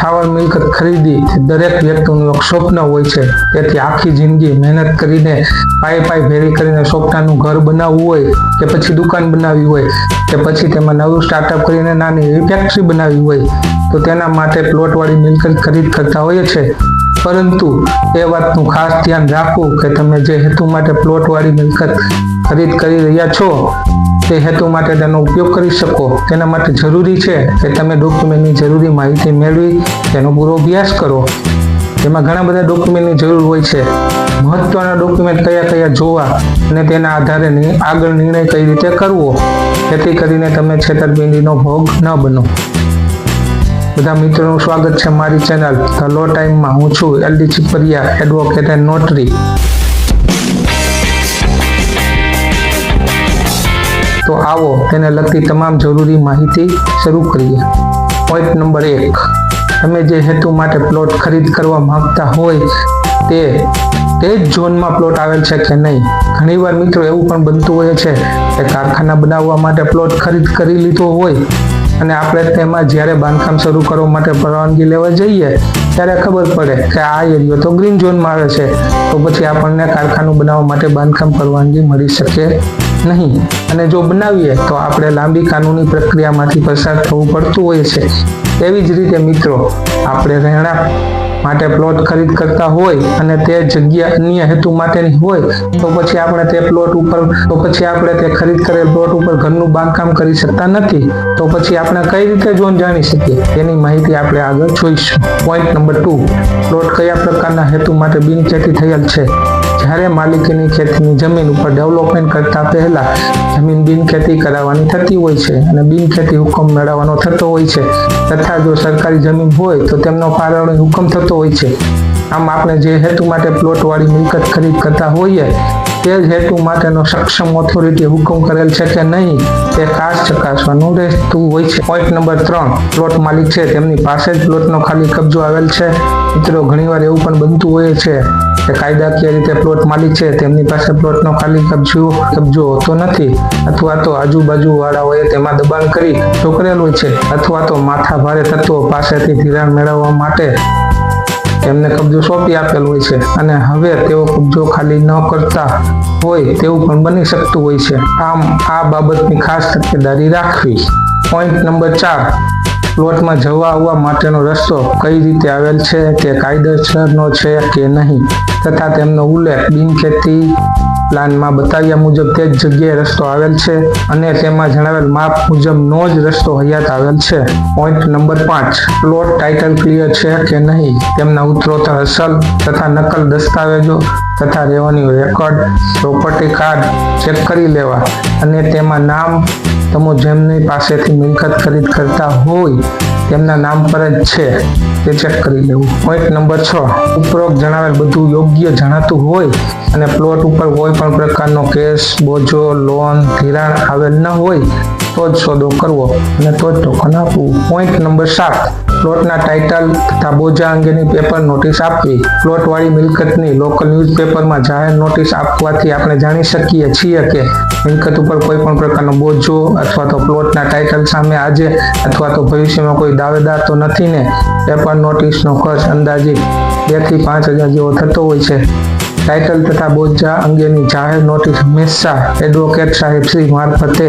સ્થાવર મિલકત ખરીદી દરેક વ્યક્તિનું એક સ્વપ્ન હોય છે। તેથી આખી જિંદગી મહેનત કરીને પાઈ ભેરી કરીને સ્વપ્નનું ઘર બનાવવું હોય કે પછી દુકાન બનાવવી હોય કે પછી તેમાં નવું સ્ટાર્ટઅપ કરીને નાની એવી ફેક્ટરી બનાવવી હોય તો તેના માટે પ્લોટવાળી મિલકત ખરીદ કરતા હોઈએ છે। પરંતુ એ વાતનું ખાસ ધ્યાન રાખવું કે તમે જે હેતુ માટે પ્લોટવાળી મિલકત ખરીદ કરી રહ્યા છો તે હેતુ માટે તેનો ઉપયોગ કરી શકો તેના માટે જરૂરી છે કે તમે ડોક્યુમેન્ટની જરૂરી માહિતી મેળવી તેનો પૂરો અભ્યાસ કરો। તેમાં ઘણા બધા ડોક્યુમેન્ટની જરૂર હોય છે। મહત્વના ડોક્યુમેન્ટ કયા જોવા અને તેના આધારે આગળ નિર્ણય કઈ રીતે કરવો જેથી કરીને તમે છેતરપિંડીનો ભોગ ન બનો। બધા મિત્રોનું સ્વાગત છે મારી ચેનલ ધ લો ટાઈમમાં। હું છું LD ચીપરિયા, એડવોકેટ એન્ડ નોટરી। તો આવો તેને લગતી તમામ જરૂરી માહિતી શરૂ કરીએ। પોઈન્ટ નંબર 1, તમે જે હેતુ માટે પ્લોટ ખરીદ કરવા માંગતા હોય તે જ ઝોનમાં પ્લોટ આવેલ છે કે નહીં। ઘણીવાર મિત્રો એવું પણ બનતું હોય છે કે કારખાના બનાવવા માટે પ્લોટ ખરીદ કરી લીધો હોય અને આપણે તેમાં જ્યારે બાંધકામ શરૂ કરવા માટે પરવાનગી લેવા જઈએ ત્યારે ખબર પડે કે આ એરિયો તો ગ્રીન ઝોનમાં આવે છે, તો પછી આપણને કારખાનું બનાવવા માટે બાંધકામ પરવાનગી મળી શકે નહીં અને જો બનાવીએ તો આપણે લાંબી કાનૂની પ્રક્રિયામાંથી પસાર થવું પડતું હોય છે। એવી જ રીતે મિત્રો આપણે રહેણાંક માટે પ્લોટ ખરીદ કરતા હોય અને તે જગ્યા અન્ય હેતુ માટેની હોય તો પછી આપણે તે ખરીદ કરેલ પ્લોટ ઉપર ઘરનું બાંધકામ કરી શકતા નથી। તો પછી આપણે કઈ રીતે ઝોન જાણી શકીએ તેની માહિતી આપણે આગળ જોઈશું। પોઈન્ટ નંબર 2, પ્લોટ કયા પ્રકારના હેતુ માટે બિનખેતી થયેલ છે। જ્યારે માલિકીની ખેતીની જમીન ઉપર ડેવલપમેન્ટ કરતા પહેલા જમીન બિનખેતી કરાવવાની થતી હોય છે અને બિનખેતી હુકમ મેળવવાનો થતો હોય છે તથા જો સરકારી જમીન હોય તો તેમનો ફાળવણી હુકમ થતો હોય છે। આમ આપણે જે હેતુ માટે પ્લોટવાળી મિલકત ખરીદ કરતા હોઈએ તે જ હેતુ માટેનો સક્ષમ ઓથોરિટી હુકમ કરેલ છે કે નહીં તે ખાસ ચકાસવાનું રહેતું હોય છે। પોઈન્ટ નંબર 3, પ્લોટ માલિક છે તેમની પાસે જ પ્લોટનો ખાલી કબજો આવેલ છે। મિત્રો ઘણીવાર એવું પણ બનતું હોય છે કે કાયદાકીય રીતે પ્લોટ માલિક છે તેમની પાસે પ્લોટનો ખાલી કબજો હોતો નથી અથવા તો આજુબાજુ વાળાઓએ તેમાં દબાણ કરી ઠોકરેલ હોય છે અથવા તો માથા ભારે તત્વો પાસેથી ધિરાણ મેળવવા માટે તેમને કબજો સોંપી આપેલ હોય છે અને હવે તેઓ કબજો ખાલી ન કરતા હોય તેવું પણ બની શકતું હોય છે। આમ આ બાબતની ખાસ તકેદારી રાખવી। પોઈન્ટ નંબર 4, પ્લોટમાં જવા આવવા માટેનો રસ્તો કઈ રીતે આવેલ છે તે કાયદેસરનો છે કે નહીં તથા તેમનો ઉલ્લેખ બિનખેતી પ્લાનમાં બતાવ્યા મુજબ તે જ જગ્યાએ રસ્તો આવેલ છે અને તેમાં જણાવેલ માપ મુજબનો જ રસ્તો હયાત આવેલ છે। Point number 5, plot title clear છે કે નહીં તેમના ઉત્તરોત્તર અસલ તથા નકલ દસ્તાવેજો તથા revenue record, property card check કરી લેવા અને તેમાં નામ તમે જેમની પાસેથી મિલકત ખરીદ કરતા હોય તેમના નામ પર જ છે તે ચેક કરી લેવું। પોઈન્ટ નંબર 6, ઉપરોક્ત જણાવેલ બધું યોગ્ય જણાતું હોય અને પ્લોટ ઉપર કોઈ પણ પ્રકારનો કેસ, બોજો, લોન, ધિરાણ આવેલ ન હોય તો જ સોદો કરવો અને તો જ ટોકન આપવું। પોઈન્ટ નંબર 7, પ્લોટના ટાઇટલ તથા બોજા અંગેની પેપર નોટિસ આપવી। પ્લોટવાળી મિલકતની લોકલ ન્યૂઝપેપરમાં જાહેર નોટિસ આપવાથી આપણે જાણી શકીએ છીએ કે મિલકત ઉપર કોઈ પણ પ્રકારનો બોજો અથવા તો પ્લોટના ટાઇટલ સામે આજે અથવા તો ભવિષ્યમાં કોઈ દાવેદાર તો નથી ને। પેપર નોટિસનો ખર્ચ અંદાજિત 2 થી 5 હજાર જેવો થતો હોય છે। ટાઇટલ તથા બોજા અંગેની જાહેર નોટિસ હંમેશા એડવોકેટ સાહેબ શ્રી મારફતે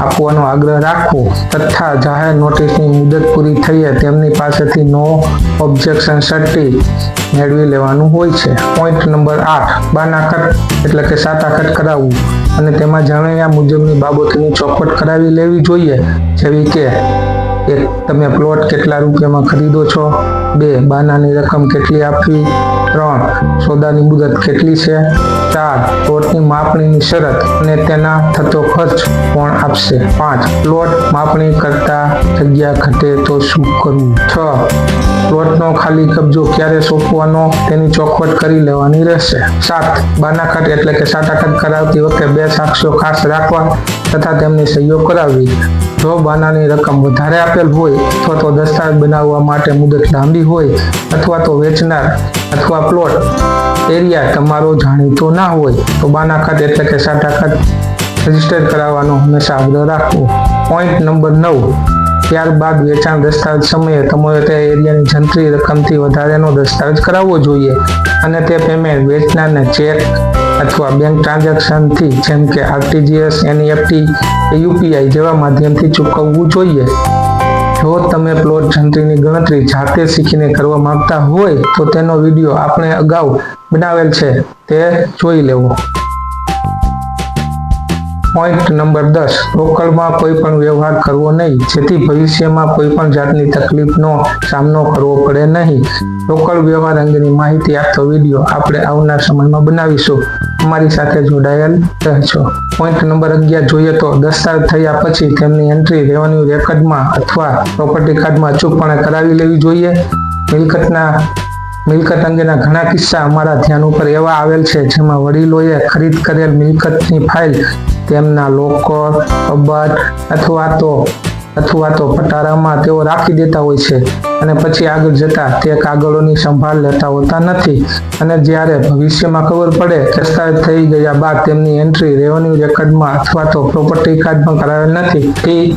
આપવાનો આગ્રહ રાખવો તથા જાહેર નોટિસની મુદત પૂરી થઈએ તેમની પાસેથી નો ઓબ્જેક્શન સર્ટી મેળવી લેવાનું હોય છે। પોઈન્ટ નંબર 8, બાનાખત એટલે કે સાટાખત કરાવવું અને તેમાં જણાવ્યા મુજબની બાબતોની ચોખવટ કરાવી લેવી જોઈએ જેવી કે 1, તમે પ્લોટ કેટલા રૂપિયામાં ખરીદો છો। 2, બાનાની રકમ કેટલી આપવી। 3, સોદાની મુદત કેટલી છે। 4, પ્લોટની માપણીની શરત અને તેના થતો ખર્ચ કોણ આપશે। 5, પ્લોટ માપણી કરતા જગ્યા ઘટે તો શું કરવું। 6, પ્લોટનો ખાલી કબજો ક્યારે સોંપવાનો તેની ચોખવટ કરી લેવાની રહેશે। 7, બાનાખત એટલે કે સાટાખત કરાવતી વખતે 2 સાક્ષીઓ ખાસ રાખવા તથા તેમની સહીઓ કરાવવી। જો બાનાની રકમ વધારે આપેલ હોય અથવા તો દસ્તાવેજ બનાવવા માટે મુદત લાંબી હોય અથવા તો વેચનાર અથવા પ્લોટ એરિયા તમારો જાણીતો ના હોય તો બાનાખત એટલે કે સાટાખત રજીસ્ટર કરાવવાનો હંમેશા આગ્રહ રાખવો। પોઈન્ટ નંબર 9, ત્યારબાદ વેચાણ દસ્તાવેજ સમયે તમારે તે એરિયાની જંત્રી રકમથી વધારેનો દસ્તાવેજ કરાવવો જોઈએ અને તે પેમેન્ટ વેચનારને ચેક અથવા બેંક ટ્રાન્ઝેક્શનથી જેમ કે આરટીજીએસ, એનઈએફટી કે યુપીઆઈ જેવા માધ્યમથી ચૂકવવું જોઈએ. જો તમે પ્લોટ જંત્રીની ગણતરી જાતે શીખીને કરવા માંગતા હોય તો તેનો વિડીયો આપણે અગાઉ બનાવેલ છે, તે જોઈ લેવો. પોઈન્ટ નંબર 10, રોકડમાં કોઈ પણ વ્યવહાર કરવો નહીં, જેથી ભવિષ્યમાં કોઈ પણ જાતની તકલીફનો સામનો કરવો પડે નહીં. રોકડ વ્યવહાર અંગેની માહિતી આપતો વિડીયો આપણે આવનાર સમયમાં બનાવીશું. અમારી સાથે જોડાયેલ રહેજો. પોઈન્ટ નંબર 11 જોઈએ તો દસ્તાવેજ થયા પછી તેમની એન્ટ્રી રેવન્યુ રેકર્ડમાં અથવા પ્રોપર્ટી કાર્ડમાં અચૂકપણે કરાવી લેવી જોઈએ. મિલકત અંગેના ઘણા કિસ્સા અમારા ધ્યાન ઉપર એવા આવેલ છે જેમાં વડીલોએ ખરીદ કરેલ મિલકતની ફાઇલ તેમના લોકર, કબાટ અથવા તો પટારામાં તેઓ રાખી દેતા હોય છે અને પછી આગળ જતા તે કાગળોની સંભાળ લેતા હોતા નથી અને જ્યારે ભવિષ્યમાં ખબર પડે કે દસ્તાવેજ થઈ ગયા બાદ તેમની એન્ટ્રી રેવન્યુ રેકર્ડમાં અથવા તો પ્રોપર્ટી કાર્ડમાં કરાવેલ નથી.